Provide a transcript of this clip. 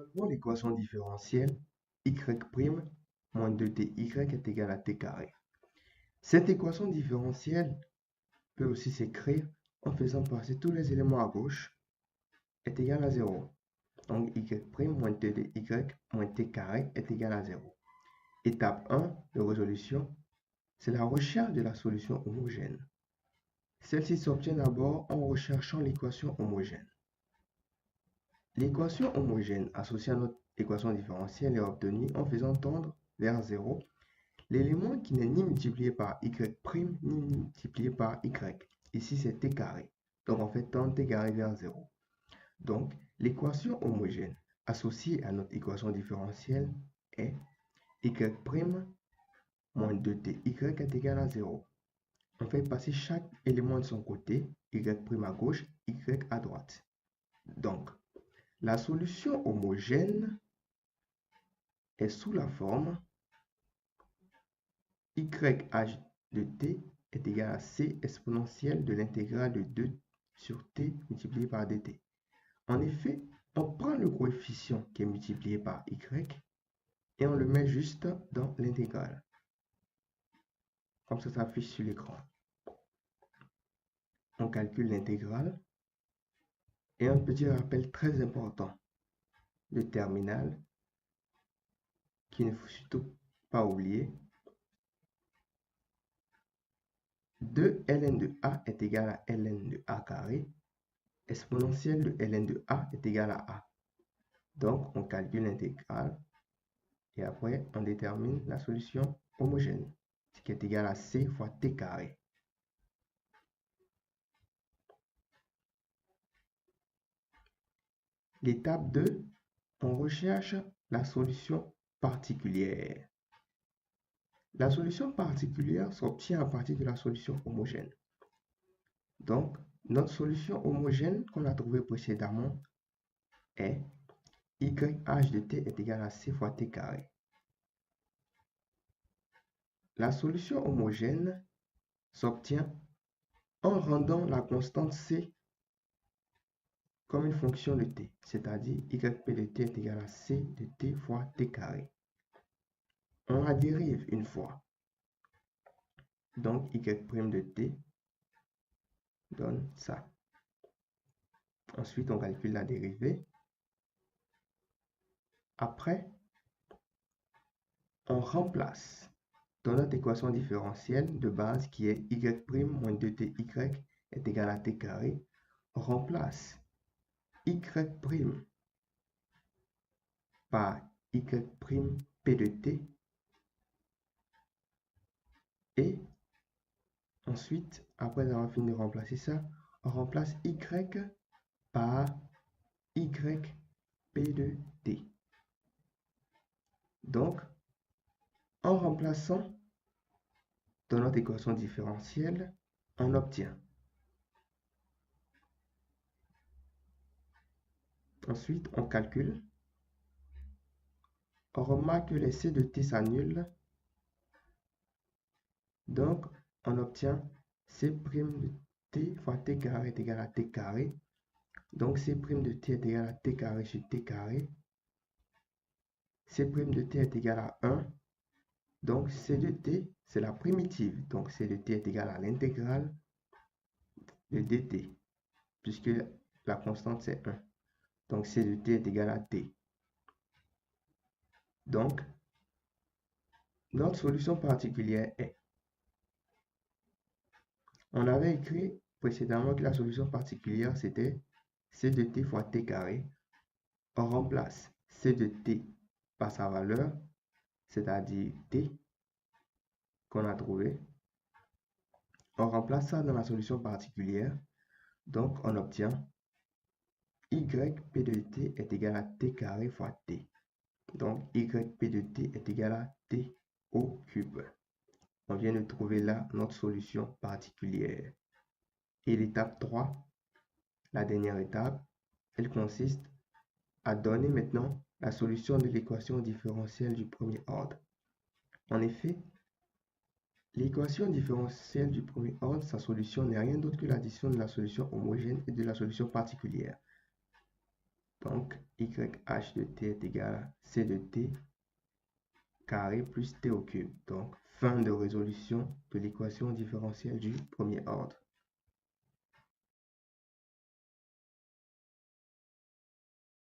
Résolvons l'équation différentielle y' moins 2ty est égal à t carré. Cette équation différentielle peut aussi s'écrire en faisant passer tous les éléments à gauche est égal à 0. Donc y' moins 2ty moins t carré est égal à 0. Étape 1 de résolution, c'est la recherche de la solution homogène. Celle-ci s'obtient d'abord en recherchant l'équation homogène. L'équation homogène associée à notre équation différentielle est obtenue en faisant tendre vers 0 l'élément qui n'est ni multiplié par y' ni multiplié par y. Ici, c'est t carré. Donc, on fait tendre t carré vers 0. Donc, l'équation homogène associée à notre équation différentielle est y' moins 2ty est égal à 0. On fait passer chaque élément de son côté, y' à gauche, y à droite. Donc, la solution homogène est sous la forme YH de t est égal à c exponentielle de l'intégrale de 2 sur t multiplié par dt. En effet, on prend le coefficient qui est multiplié par y et on le met juste dans l'intégrale. Comme ça s'affiche sur l'écran. On calcule l'intégrale. Et un petit rappel très important de terminal qu'il ne faut surtout pas oublier. 2 ln de a est égal à ln de a carré. Exponentielle de ln de a est égal à a. Donc, on calcule l'intégrale et après, on détermine la solution homogène, ce qui est égal à c fois t carré. L'étape 2, on recherche la solution particulière. La solution particulière s'obtient à partir de la solution homogène. Donc, notre solution homogène qu'on a trouvée précédemment est YH de t est égal à c fois t carré. La solution homogène s'obtient en rendant la constante c comme une fonction de t, c'est-à-dire yp de t est égal à c de t fois t carré. On la dérive une fois. Donc, y' de t donne ça. Ensuite, on calcule la dérivée. Après, on remplace dans notre équation différentielle de base qui est y' moins 2ty est égal à t carré. On remplace y' par y' p de t et ensuite, après avoir fini de remplacer ça, on remplace y par y p de t. Donc, en remplaçant dans notre équation différentielle, on obtient. Ensuite, on calcule. On remarque que les c de t s'annulent. Donc, on obtient c' de t fois t carré est égal à t carré. Donc, c' de t est égal à t carré sur t carré. C' de t est égal à 1. Donc, c de t, c'est la primitive. Donc, c de t est égal à l'intégrale de dt, puisque la constante, c'est 1. Donc, c de t est égal à t. Donc, notre solution particulière est, on avait écrit précédemment que la solution particulière, c'était c de t fois t carré. On remplace c de t par sa valeur, c'est-à-dire t, qu'on a trouvé. On remplace ça dans la solution particulière. Donc, on obtient yp de t est égal à t carré fois t. Donc, yp de t est égal à t au cube. On vient de trouver là notre solution particulière. Et l'étape 3, la dernière étape, elle consiste à donner maintenant la solution de l'équation différentielle du premier ordre. En effet, l'équation différentielle du premier ordre, sa solution n'est rien d'autre que l'addition de la solution homogène et de la solution particulière. Donc, YH de t est égal à C de t carré plus t au cube. Donc, fin de résolution de l'équation différentielle du premier ordre.